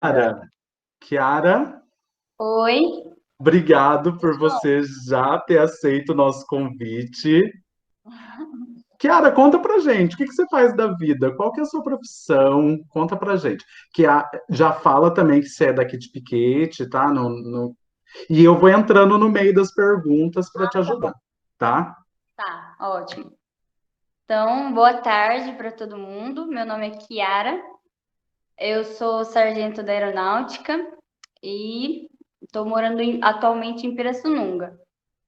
Kiara, Kiara, Oi, obrigado por João. você já ter aceito o nosso convite. Kiara, conta pra gente, o que que você faz da vida? Qual que é a sua profissão? Conta pra gente. Já fala também que você é daqui de Piquete, tá? E eu vou entrando no meio das perguntas para te Tá bom. ajudar, tá? Tá, ótimo. Então, boa tarde para todo mundo. Meu nome é Kiara, eu sou sargento da Aeronáutica e estou morando atualmente em Pirassununga.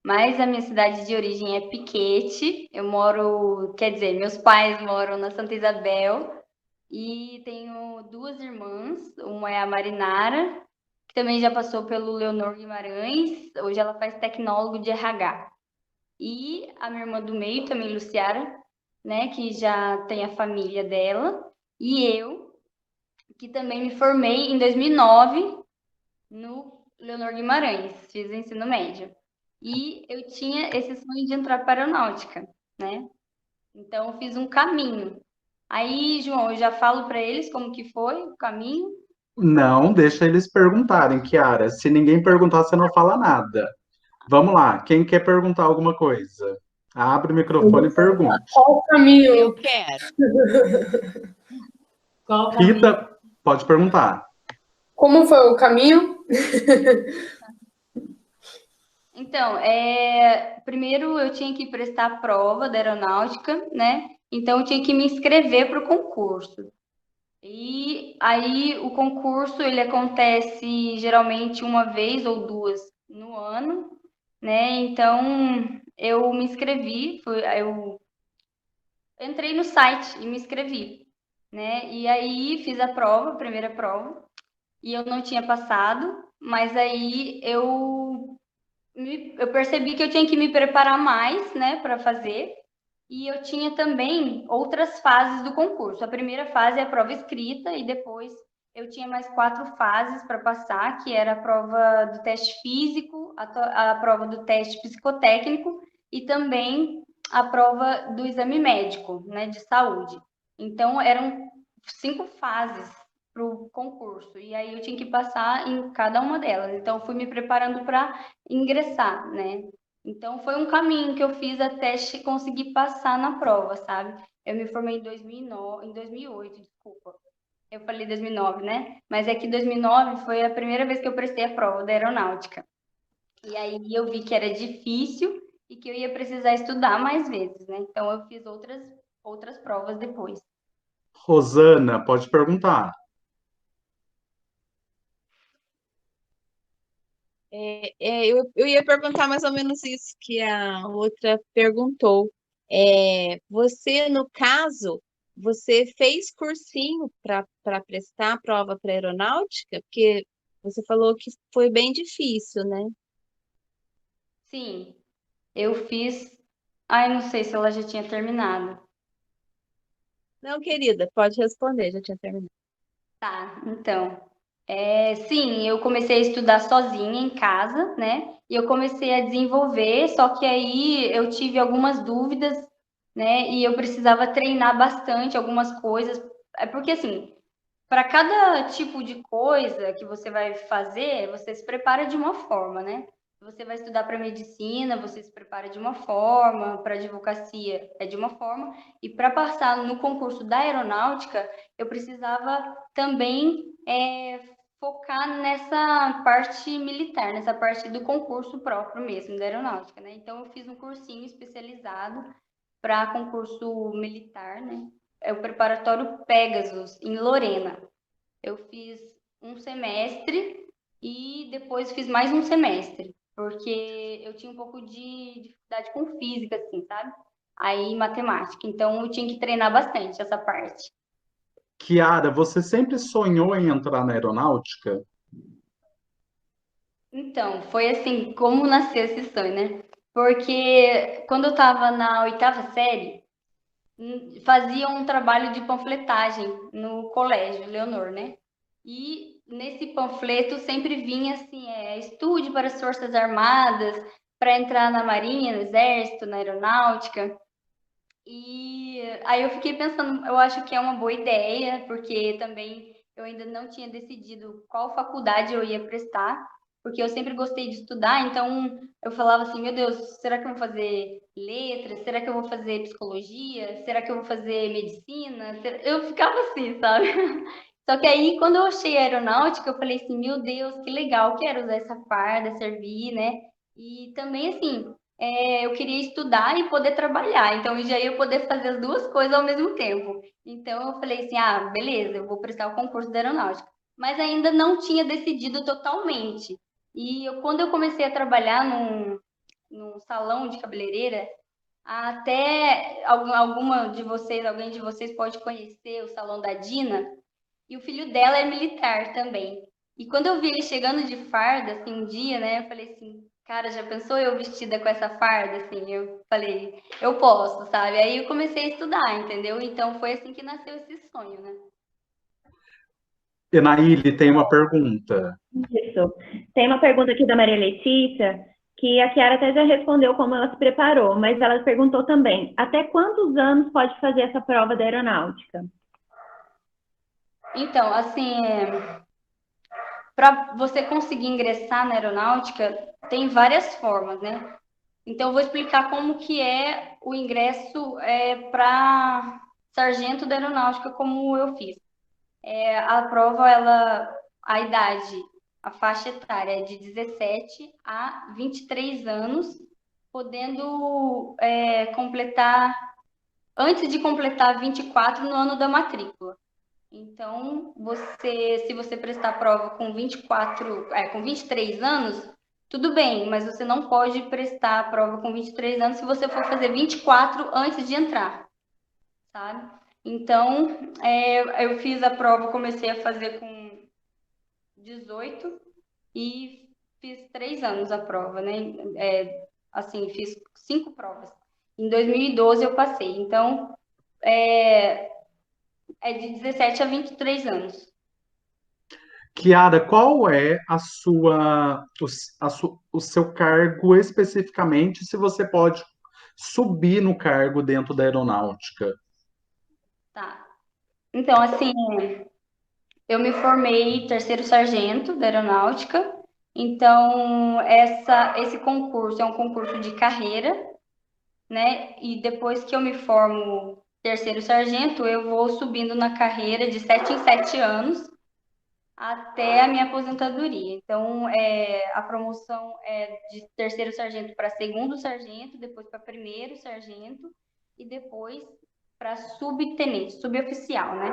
Mas a minha cidade de origem é Piquete. Eu moro, quer dizer, meus pais moram na Santa Isabel e tenho duas irmãs. Uma é a Marinara, que também já passou pelo Leonor Guimarães. Hoje ela faz tecnólogo de RH. E a minha irmã do meio, também, Luciara, né, que já tem a família dela. E eu, que também me formei em 2009 no Leonor Guimarães, fiz o ensino médio. E eu tinha esse sonho de entrar para a aeronáutica, né? Então eu fiz um caminho. Aí, João, eu já falo para eles como que foi o caminho. Não, deixa eles perguntarem, Kiara. Se ninguém perguntar, você não fala nada. Vamos lá, quem quer perguntar alguma coisa? Abre o microfone e pergunte. Qual o Eu caminho? quero. Qual o caminho? Rita, pode perguntar. Como foi o caminho? Então, primeiro eu tinha que prestar a prova da aeronáutica, né? Então eu tinha que me inscrever para o concurso. E aí o concurso ele acontece geralmente uma vez ou duas no ano, né? Então eu me inscrevi, eu entrei no site e me inscrevi, né? E aí fiz a prova, a primeira prova, e eu não tinha passado, mas aí eu percebi que eu tinha que me preparar mais, né, para fazer. E eu tinha também outras fases do concurso. A primeira fase é a prova escrita e depois eu tinha mais 4 fases para passar, que era a prova do teste físico, a prova do teste psicotécnico e também a prova do exame médico, né, de saúde. Então eram 5 fases para o concurso e aí eu tinha que passar em cada uma delas. Então fui me preparando para ingressar, né? Então foi um caminho que eu fiz até conseguir passar na prova, sabe? Eu me formei em 2009, em 2008, desculpa. Eu falei 2009, né? Mas é que 2009 foi a primeira vez que eu prestei a prova da aeronáutica. E aí eu vi que era difícil e que eu ia precisar estudar mais vezes, né? Então eu fiz outras provas depois. Rosana, pode perguntar. Eu ia perguntar mais ou menos isso que a outra perguntou. Você, no caso, você fez cursinho para prestar a prova para aeronáutica? Porque você falou que foi bem difícil, né? Sim, eu fiz. Ai, não sei se ela já tinha terminado. Não, querida, pode responder, já tinha terminado. Tá, então. Sim, eu comecei a estudar sozinha em casa, né? E eu comecei a desenvolver, só que aí eu tive algumas dúvidas, né? E eu precisava treinar bastante algumas coisas. É porque, assim, para cada tipo de coisa que você vai fazer, você se prepara de uma forma, né? Você vai estudar para medicina, você se prepara de uma forma, para advocacia é de uma forma, e para passar no concurso da aeronáutica, eu precisava também focar nessa parte militar, nessa parte do concurso próprio mesmo, da aeronáutica, né? Então, eu fiz um cursinho especializado para concurso militar, né? É o preparatório Pegasus, em Lorena. Eu fiz um semestre e depois fiz mais um semestre, porque eu tinha um pouco de dificuldade com física, assim, sabe? Aí, matemática. Então, eu tinha que treinar bastante essa parte. Kiara, você sempre sonhou em entrar na aeronáutica? Então, foi assim como nasceu esse sonho, né? Porque quando eu estava na oitava série, fazia um trabalho de panfletagem no colégio Leonor, né? E nesse panfleto sempre vinha assim, estude para as Forças Armadas, para entrar na Marinha, no Exército, na Aeronáutica. E aí eu fiquei pensando, eu acho que é uma boa ideia, porque também eu ainda não tinha decidido qual faculdade eu ia prestar, porque eu sempre gostei de estudar, então eu falava assim, meu Deus, será que eu vou fazer letras? Será que eu vou fazer psicologia? Será que eu vou fazer medicina? Eu ficava assim, sabe? Só que aí, quando eu achei a aeronáutica, eu falei assim, meu Deus, que legal, quero usar essa farda, servir, né? E também, assim, eu queria estudar e poder trabalhar, então eu já ia poder fazer as duas coisas ao mesmo tempo. Então eu falei assim, ah, beleza, eu vou prestar o concurso da aeronáutica. Mas ainda não tinha decidido totalmente. E quando eu comecei a trabalhar num salão de cabeleireira, até alguém de vocês pode conhecer o salão da Dina, e o filho dela é militar também. E quando eu vi ele chegando de farda, assim, um dia, né, eu falei assim, cara, já pensou eu vestida com essa farda, assim? Eu falei, eu posso, sabe? Aí eu comecei a estudar, entendeu? Então foi assim que nasceu esse sonho, né? Enaíle tem uma pergunta. Isso. Tem uma pergunta aqui da Maria Letícia, que a Chiara até já respondeu como ela se preparou, mas ela perguntou também, até quantos anos pode fazer essa prova da aeronáutica? Então, assim, para você conseguir ingressar na aeronáutica, tem várias formas, né? Então, eu vou explicar como que é o ingresso para sargento da aeronáutica, como eu fiz. A prova, a idade, a faixa etária é de 17 a 23 anos, podendo completar, antes de completar 24 no ano da matrícula. Então, se você prestar a prova com 23 anos, tudo bem, mas você não pode prestar a prova com 23 anos se você for fazer 24 antes de entrar, sabe? Então, eu fiz a prova, comecei a fazer com 18 e fiz 3 anos a prova, né? Assim, fiz 5 provas. Em 2012 eu passei. Então, é de 17 a 23 anos. Chiara, qual é o seu cargo especificamente, se você pode subir no cargo dentro da aeronáutica? Tá. Então, assim, eu me formei terceiro sargento da aeronáutica. Então, esse concurso é um concurso de carreira, né? E depois que eu me formo terceiro sargento, eu vou subindo na carreira de 7 em 7 anos até a minha aposentadoria. Então, a promoção é de terceiro sargento para segundo sargento, depois para primeiro sargento e depois para subtenente, suboficial, né?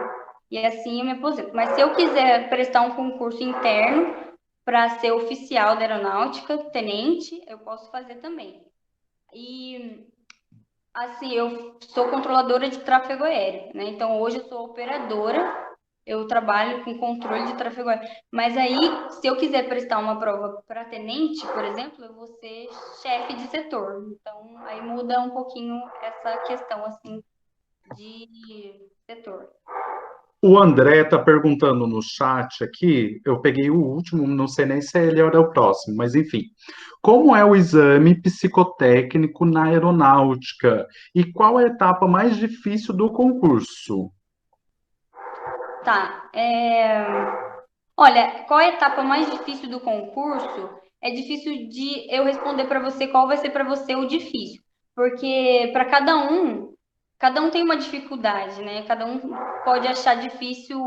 E assim eu me aposento. Mas se eu quiser prestar um concurso interno para ser oficial da aeronáutica, tenente, eu posso fazer também. E assim, eu sou controladora de tráfego aéreo, né? Então hoje eu sou operadora, eu trabalho com controle de tráfego aéreo. Mas aí, se eu quiser prestar uma prova para tenente, por exemplo, eu vou ser chefe de setor. Então aí muda um pouquinho essa questão assim de setor. O André está perguntando no chat aqui, eu peguei o último, não sei nem se ele era o próximo, mas enfim. Como é o exame psicotécnico na aeronáutica? E qual a etapa mais difícil do concurso? Tá. Olha, qual a etapa mais difícil do concurso? É difícil de eu responder para você qual vai ser para você o difícil, porque para cada um tem uma dificuldade, né? Cada um pode achar difícil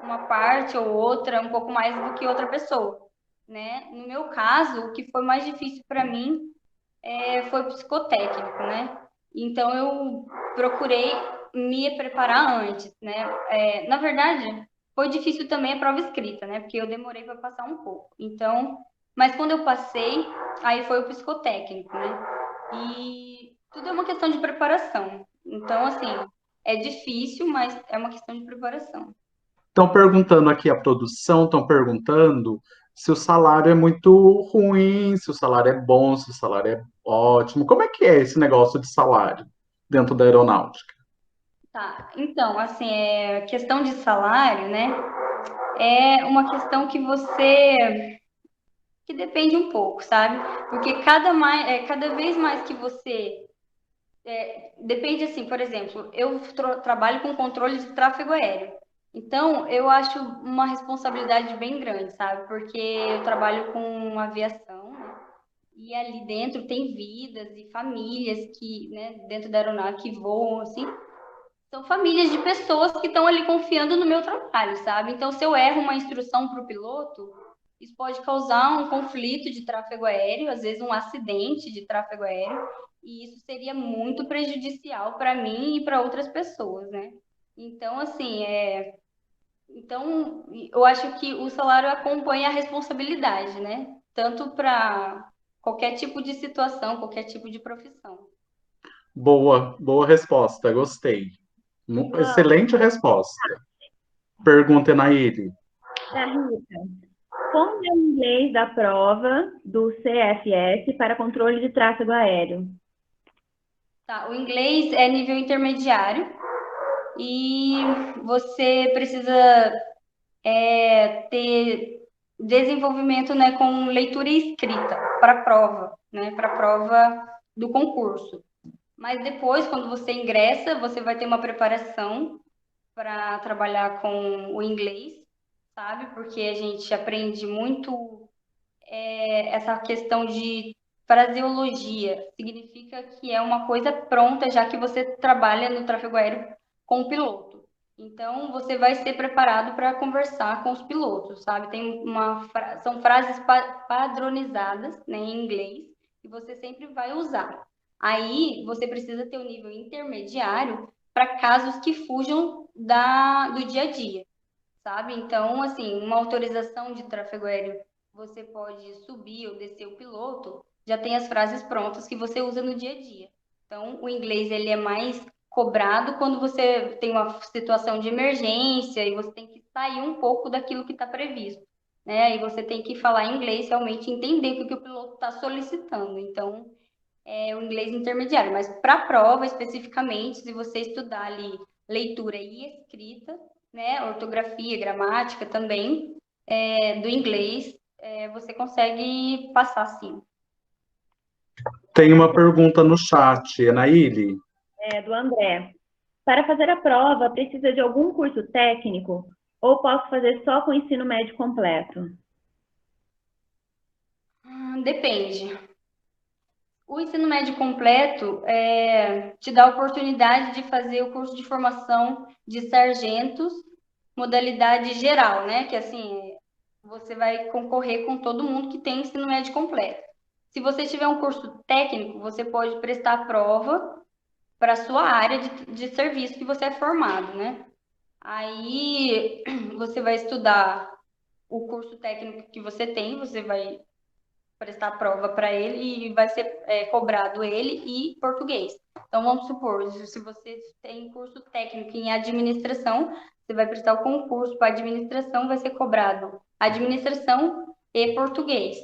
uma parte ou outra um pouco mais do que outra pessoa, né? No meu caso, o que foi mais difícil para mim foi o psicotécnico, né? Então eu procurei me preparar antes, né? Na verdade, foi difícil também a prova escrita, né? Porque eu demorei para passar um pouco. Então, mas quando eu passei, aí foi o psicotécnico, né? E tudo é uma questão de preparação. Então, assim, é difícil, mas é uma questão de preparação. Estão perguntando aqui, a produção, estão perguntando se o salário é muito ruim, se o salário é bom, se o salário é ótimo. Como é que é esse negócio de salário dentro da aeronáutica? Tá, então, assim, questão de salário, né? É uma questão que depende um pouco, sabe? Porque cada vez mais que você depende assim, por exemplo, eu trabalho com controle de tráfego aéreo. Então, eu acho uma responsabilidade bem grande, sabe? Porque eu trabalho com aviação, né? E ali dentro tem vidas e famílias que, né, dentro da aeronave que voam, assim, são famílias de pessoas que estão ali confiando no meu trabalho, sabe? Então, se eu erro uma instrução para o piloto, isso pode causar um conflito de tráfego aéreo, às vezes um acidente de tráfego aéreo, e isso seria muito prejudicial para mim e para outras pessoas, né? Então, assim, então eu acho que o salário acompanha a responsabilidade, né? Tanto para qualquer tipo de situação, qualquer tipo de profissão. Boa, boa resposta, gostei. João, Excelente resposta. Pergunta, Enaíde. da Rita. Como é o inglês da prova do CFS para controle de tráfego aéreo? Tá, o inglês é nível intermediário e você precisa ter desenvolvimento, né, com leitura e escrita para a prova, né, para a prova do concurso. Mas depois, quando você ingressa, você vai ter uma preparação para trabalhar com o inglês, sabe? Porque a gente aprende muito essa questão de fraseologia. Significa que é uma coisa pronta, já que você trabalha no tráfego aéreo com o piloto. Então, você vai ser preparado para conversar com os pilotos, sabe? São frases padronizadas, né, em inglês, que você sempre vai usar. Aí, você precisa ter um nível intermediário para casos que fujam do dia a dia, sabe? Então, assim, uma autorização de tráfego aéreo, você pode subir ou descer o piloto, já tem as frases prontas que você usa no dia a dia. Então, o inglês ele é mais cobrado quando você tem uma situação de emergência e você tem que sair um pouco daquilo que está previsto, né? E você tem que falar inglês, realmente entender o que o piloto está solicitando. Então, é o inglês intermediário, mas para a prova especificamente, se você estudar ali leitura e escrita, né, ortografia, gramática também, do inglês, você consegue passar sim. Tem uma pergunta no chat, Enaíde. Do André. Para fazer a prova, precisa de algum curso técnico ou posso fazer só com o ensino médio completo? Depende. O ensino médio completo te dá a oportunidade de fazer o curso de formação de sargentos, modalidade geral, né? Que assim, você vai concorrer com todo mundo que tem ensino médio completo. Se você tiver um curso técnico, você pode prestar a prova para a sua área de serviço que você é formado, né? Aí você vai estudar o curso técnico que você tem, você vai prestar prova para ele e vai ser cobrado ele e português. Então, vamos supor, se você tem curso técnico em administração, você vai prestar o concurso para administração, vai ser cobrado administração e português.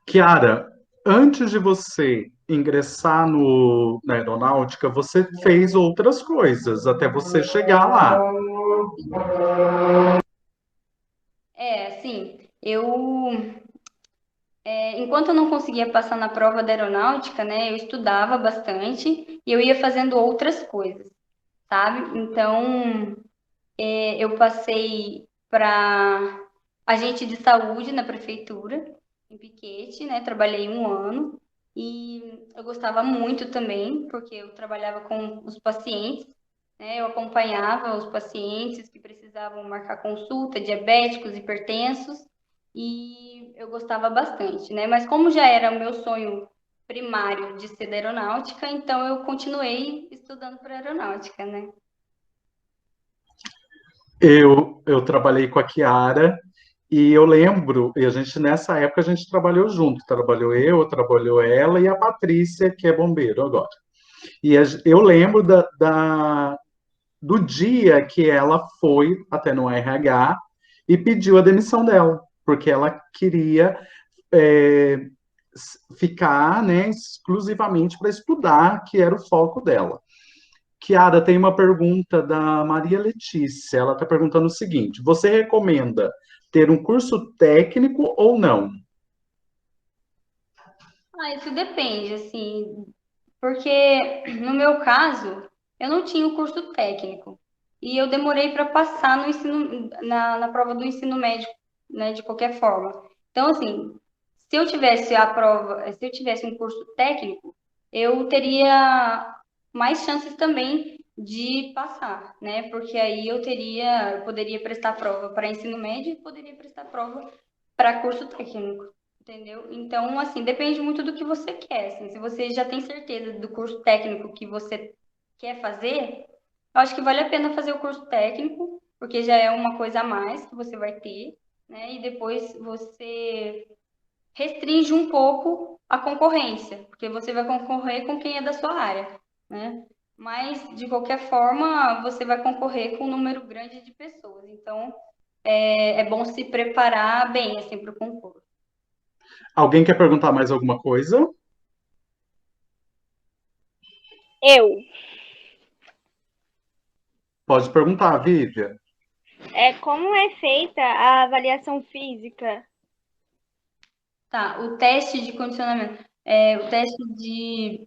Kiara, antes de você ingressar na aeronáutica, você fez outras coisas até você chegar lá. Sim, enquanto eu não conseguia passar na prova da aeronáutica, né, eu estudava bastante e eu ia fazendo outras coisas, sabe? Então, eu passei para agente de saúde na prefeitura, em Piquete, né? Trabalhei um ano e eu gostava muito também, porque eu trabalhava com os pacientes, né? Eu acompanhava os pacientes que precisavam marcar consulta, diabéticos, hipertensos, e eu gostava bastante, né? Mas como já era o meu sonho primário de ser da aeronáutica, então eu continuei estudando para aeronáutica, né? Eu trabalhei com a Kiara e eu lembro, e a gente nessa época a gente trabalhou junto, trabalhou ela e a Patrícia, que é bombeiro agora. E eu lembro do dia que ela foi até no RH e pediu a demissão dela, porque ela queria é, ficar, né, exclusivamente para estudar, que era o foco dela. Kiara, tem uma pergunta da Maria Letícia. Ela está perguntando o seguinte: você recomenda ter um curso técnico ou não? Isso depende, assim, porque no meu caso, eu não tinha o curso técnico. e eu demorei para passar no ensino, na prova do ensino médio, né, de qualquer forma. Então, assim, se eu tivesse a prova, se eu tivesse um curso técnico, eu teria mais chances também de passar, né? Porque aí eu poderia prestar prova para ensino médio e poderia prestar prova para curso técnico, entendeu? Então, assim, depende muito do que você quer, assim. Se você já tem certeza do curso técnico que você quer fazer, eu acho que vale a pena fazer o curso técnico, porque já é uma coisa a mais que você vai ter, né? E depois você restringe um pouco a concorrência, porque você vai concorrer com quem é da sua área, né? Mas, de qualquer forma, você vai concorrer com um número grande de pessoas. Então, é bom se preparar bem, assim, para o concurso. Alguém quer perguntar mais alguma coisa? Eu. Pode perguntar, Vivian. Como é feita a avaliação física? Tá, o teste de condicionamento. O teste de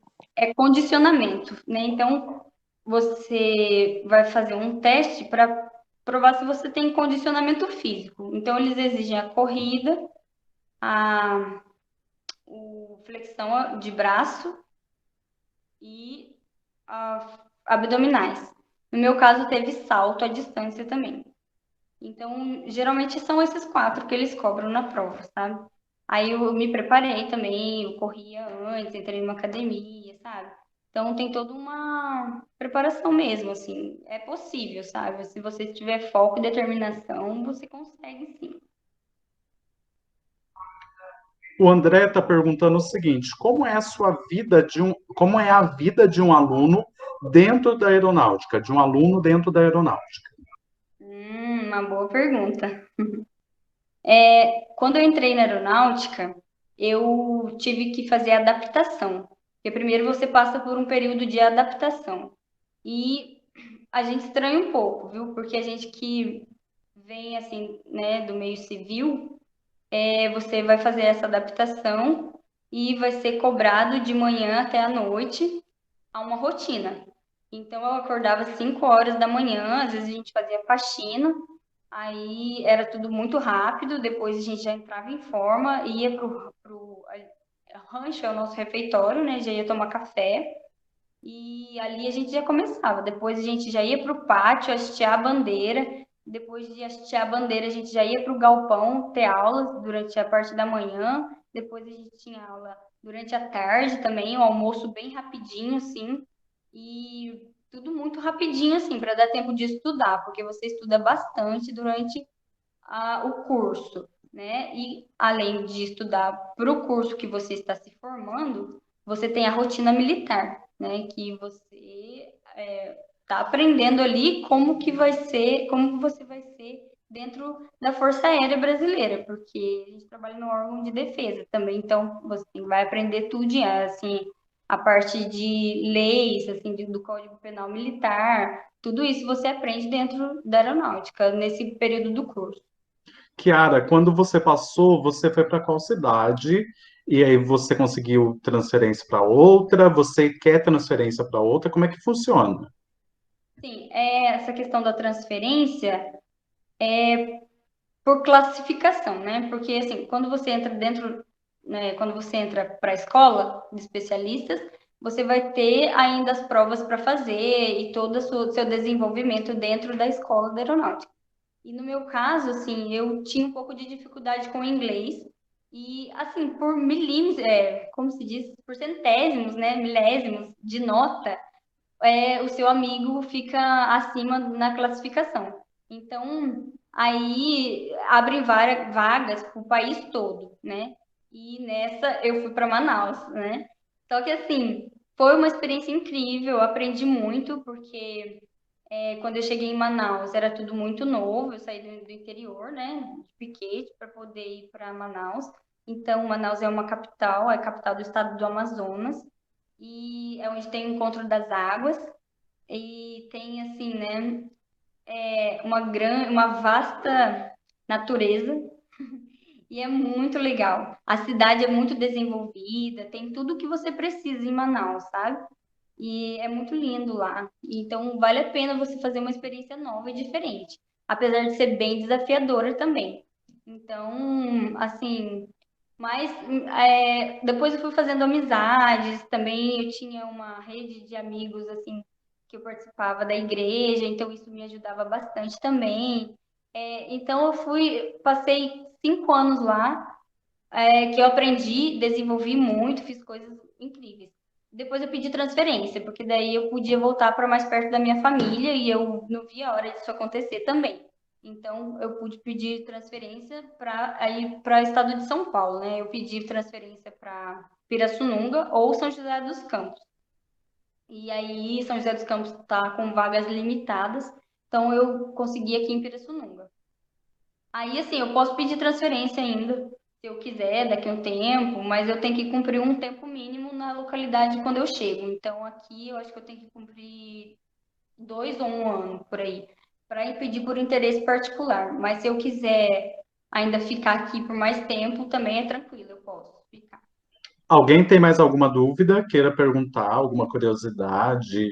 condicionamento, né? Então, você vai fazer um teste para provar se você tem condicionamento físico. Então, eles exigem a corrida, a flexão de braço e abdominais. No meu caso, teve salto à distância também. Então, geralmente são esses 4 que eles cobram na prova, sabe? Aí eu me preparei também, eu corria antes, entrei numa academia, sabe? Então tem toda uma preparação mesmo, assim, é possível, sabe? Se você tiver foco e determinação, você consegue sim. O André está perguntando o seguinte: como é a vida de um aluno dentro da aeronáutica, de um aluno dentro da aeronáutica? Uma boa pergunta. Quando eu entrei na aeronáutica, eu tive que fazer adaptação. Porque primeiro você passa por um período de adaptação. E a gente estranha um pouco, viu? Porque a gente que vem, assim, né, do meio civil, você vai fazer essa adaptação e vai ser cobrado de manhã até a noite a uma rotina. Então, eu acordava às 5 horas da manhã, às vezes a gente fazia faxina, aí era tudo muito rápido, depois a gente já entrava em forma, ia pro rancho, é o nosso refeitório, né? Já ia tomar café, e ali a gente já começava. Depois a gente já ia para o pátio hastear a bandeira. Depois de hastear a bandeira, a gente já ia para o galpão ter aulas durante a parte da manhã. Depois a gente tinha aula durante a tarde também, o almoço bem rapidinho, assim. E tudo muito rapidinho, assim, para dar tempo de estudar, porque você estuda bastante durante o curso, né? E além de estudar para o curso que você está se formando, você tem a rotina militar, né? Que você está aprendendo ali como que vai ser, como que você vai ser dentro da Força Aérea Brasileira, porque a gente trabalha no órgão de defesa também, então você vai aprender tudo, assim, a parte de leis, assim, do Código Penal Militar, tudo isso você aprende dentro da aeronáutica, nesse período do curso. Kiara, quando você passou, você foi para qual cidade? E aí você conseguiu transferência para outra? Você quer transferência para outra? Como é que funciona? Sim, essa questão da transferência por classificação, né? Porque assim, quando você entra dentro, né, quando você entra para a escola de especialistas, você vai ter ainda as provas para fazer e todo o seu desenvolvimento dentro da escola da aeronáutica. E no meu caso, assim, eu tinha um pouco de dificuldade com o inglês e, assim, por milímetros, como se diz, por centésimos, né, milésimos de nota, o seu amigo fica acima na classificação. Então, aí abrem vagas para o país todo, né? E nessa eu fui para Manaus, né? Só que assim, foi uma experiência incrível, eu aprendi muito, porque quando eu cheguei em Manaus era tudo muito novo, eu saí do interior, né? De Piquete, para poder ir para Manaus. Então, Manaus é uma capital, é a capital do estado do Amazonas e é onde tem o encontro das águas e tem assim, né, uma vasta natureza e é muito legal. A cidade é muito desenvolvida, tem tudo que você precisa em Manaus, sabe? e é muito lindo lá. Então, vale a pena você fazer uma experiência nova e diferente, apesar de ser bem desafiadora também. Então, assim, mas depois eu fui fazendo amizades também. Eu tinha uma rede de amigos, assim, que eu participava da igreja, então isso me ajudava bastante também. Então, passei 5 anos lá, que eu aprendi, desenvolvi muito, fiz coisas incríveis. Depois eu pedi transferência, porque daí eu podia voltar para mais perto da minha família e eu não via a hora disso acontecer também. Então eu pude pedir transferência para o estado de São Paulo, né? Eu pedi transferência para Pirassununga ou São José dos Campos. E aí São José dos Campos está com vagas limitadas, então eu consegui aqui em Pirassununga. Aí, assim, eu posso pedir transferência ainda, se eu quiser, daqui a um tempo, mas eu tenho que cumprir um tempo mínimo na localidade quando eu chego. Então, aqui eu acho que eu tenho que cumprir 2 ou 1 ano por aí, para ir pedir por interesse particular. Mas se eu quiser ainda ficar aqui por mais tempo, também é tranquilo, eu posso ficar. Alguém tem mais alguma dúvida? Queira perguntar, alguma curiosidade?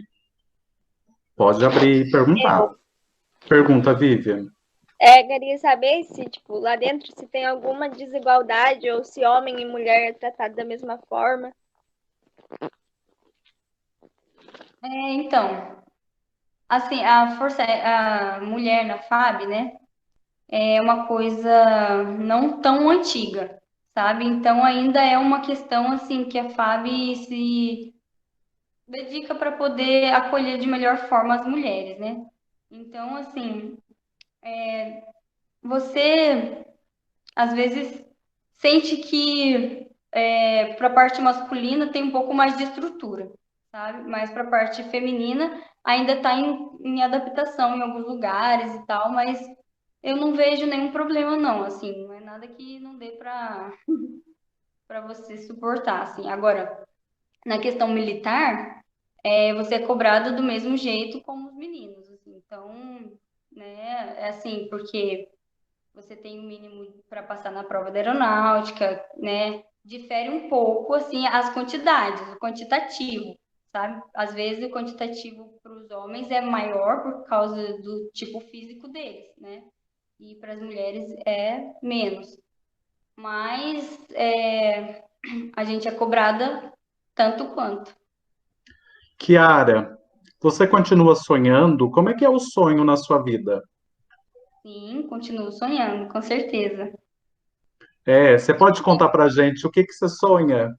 Pode abrir e perguntar. Pergunta, Vivian. Queria saber se, tipo, lá dentro se tem alguma desigualdade ou se homem e mulher é tratado da mesma forma. Então, assim, a mulher na FAB, né? É uma coisa não tão antiga, sabe? Então ainda é uma questão assim que a FAB se dedica para poder acolher de melhor forma as mulheres, né? Então, assim, você às vezes sente que para a parte masculina tem um pouco mais de estrutura, sabe? Mas para a parte feminina ainda está em adaptação em alguns lugares e tal, mas eu não vejo nenhum problema, não, assim, não é nada que não dê para você suportar, assim. Agora, na questão militar, você é cobrado do mesmo jeito como os meninos, assim. Então, né, é assim, porque você tem o mínimo para passar na prova da aeronáutica, né? Difere um pouco, assim, as quantidades, o quantitativo, sabe? Às vezes o quantitativo para os homens é maior por causa do tipo físico deles, né? E para as mulheres é menos. Mas a gente é cobrada tanto quanto. Kiara, você continua sonhando? Como é que é o sonho na sua vida? Sim, continuo sonhando, com certeza. Você pode contar pra gente o que que você sonha?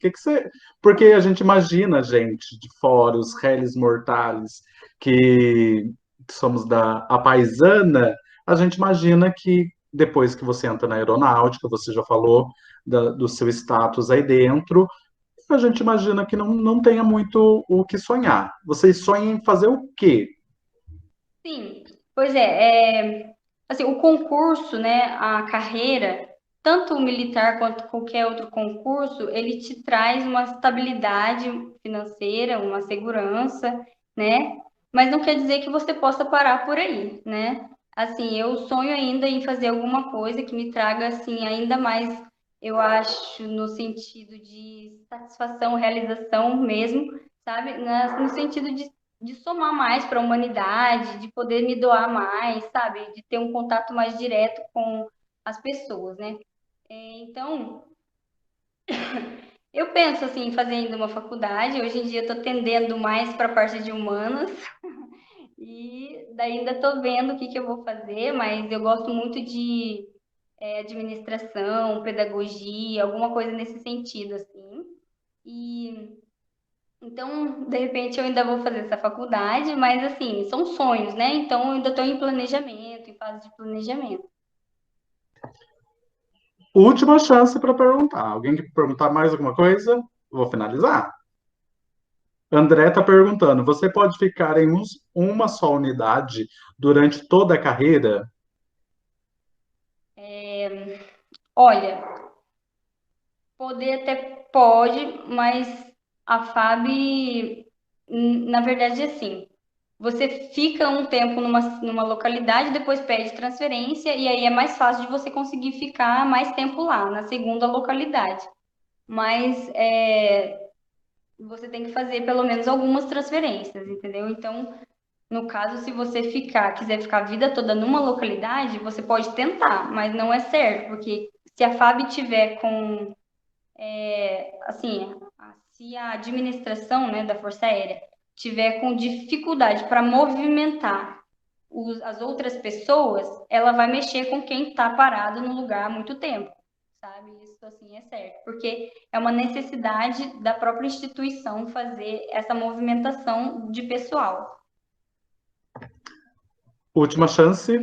Porque a gente imagina, gente, de fora, os réis mortais, que somos a paisana, a gente imagina que depois que você entra na aeronáutica, você já falou do seu status aí dentro, a gente imagina que não tenha muito o que sonhar. Vocês sonham em fazer o quê? Sim, pois assim, o concurso, né, a carreira, tanto o militar quanto qualquer outro concurso, ele te traz uma estabilidade financeira, uma segurança, né? Mas não quer dizer que você possa parar por aí, né? Assim, eu sonho ainda em fazer alguma coisa que me traga, assim, ainda mais, eu acho, no sentido de satisfação, realização mesmo, sabe? No sentido de somar mais para a humanidade, de poder me doar mais, sabe? De ter um contato mais direto com as pessoas, né? Então, eu penso assim, em fazer ainda uma faculdade. Hoje em dia estou tendendo mais para a parte de humanas e daí ainda estou vendo o que eu vou fazer, mas eu gosto muito de administração, pedagogia, alguma coisa nesse sentido, assim. E então, de repente, eu ainda vou fazer essa faculdade, mas assim, são sonhos, né? Então, eu ainda estou em planejamento, em fase de planejamento. Última chance para perguntar. Alguém quer perguntar mais alguma coisa? Vou finalizar. André está perguntando: você pode ficar em uma só unidade durante toda a carreira? Olha, poder até pode, mas a FAB, na verdade, é assim. Você fica um tempo numa localidade, depois pede transferência, e aí é mais fácil de você conseguir ficar mais tempo lá, na segunda localidade. Mas você tem que fazer pelo menos algumas transferências, entendeu? Então, no caso, se você quiser ficar a vida toda numa localidade, você pode tentar, mas não é certo, porque se a FAB tiver com, assim, se a administração, né, da Força Aérea tiver com dificuldade para movimentar as outras pessoas, ela vai mexer com quem está parado no lugar há muito tempo, sabe? Isso, assim, é certo, porque é uma necessidade da própria instituição fazer essa movimentação de pessoal. Última chance?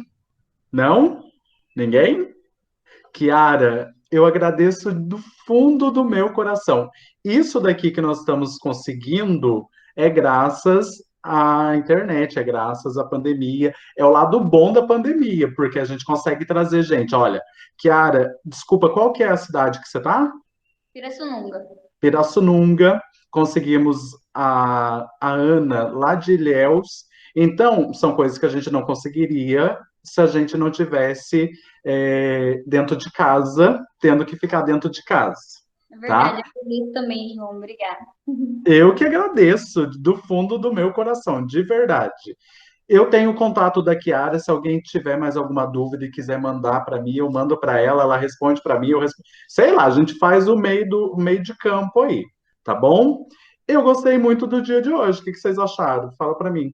Não? Ninguém? Kiara, eu agradeço do fundo do meu coração. Isso daqui que nós estamos conseguindo é graças à internet, é graças à pandemia. É o lado bom da pandemia, porque a gente consegue trazer gente. Olha, Kiara, desculpa, qual que é a cidade que você está? Pirassununga. Pirassununga, conseguimos a Ana lá de Ilhéus. Então, são coisas que a gente não conseguiria se a gente não tivesse dentro de casa, tendo que ficar dentro de casa. É verdade, Tá? eu feliz também, João. Obrigada. Eu que agradeço do fundo do meu coração, de verdade. Eu tenho o contato da Kiara, se alguém tiver mais alguma dúvida e quiser mandar para mim, eu mando para ela responde para mim, eu respondo. Sei lá, a gente faz o meio de campo aí, tá bom? Eu gostei muito do dia de hoje. O que vocês acharam? Fala para mim.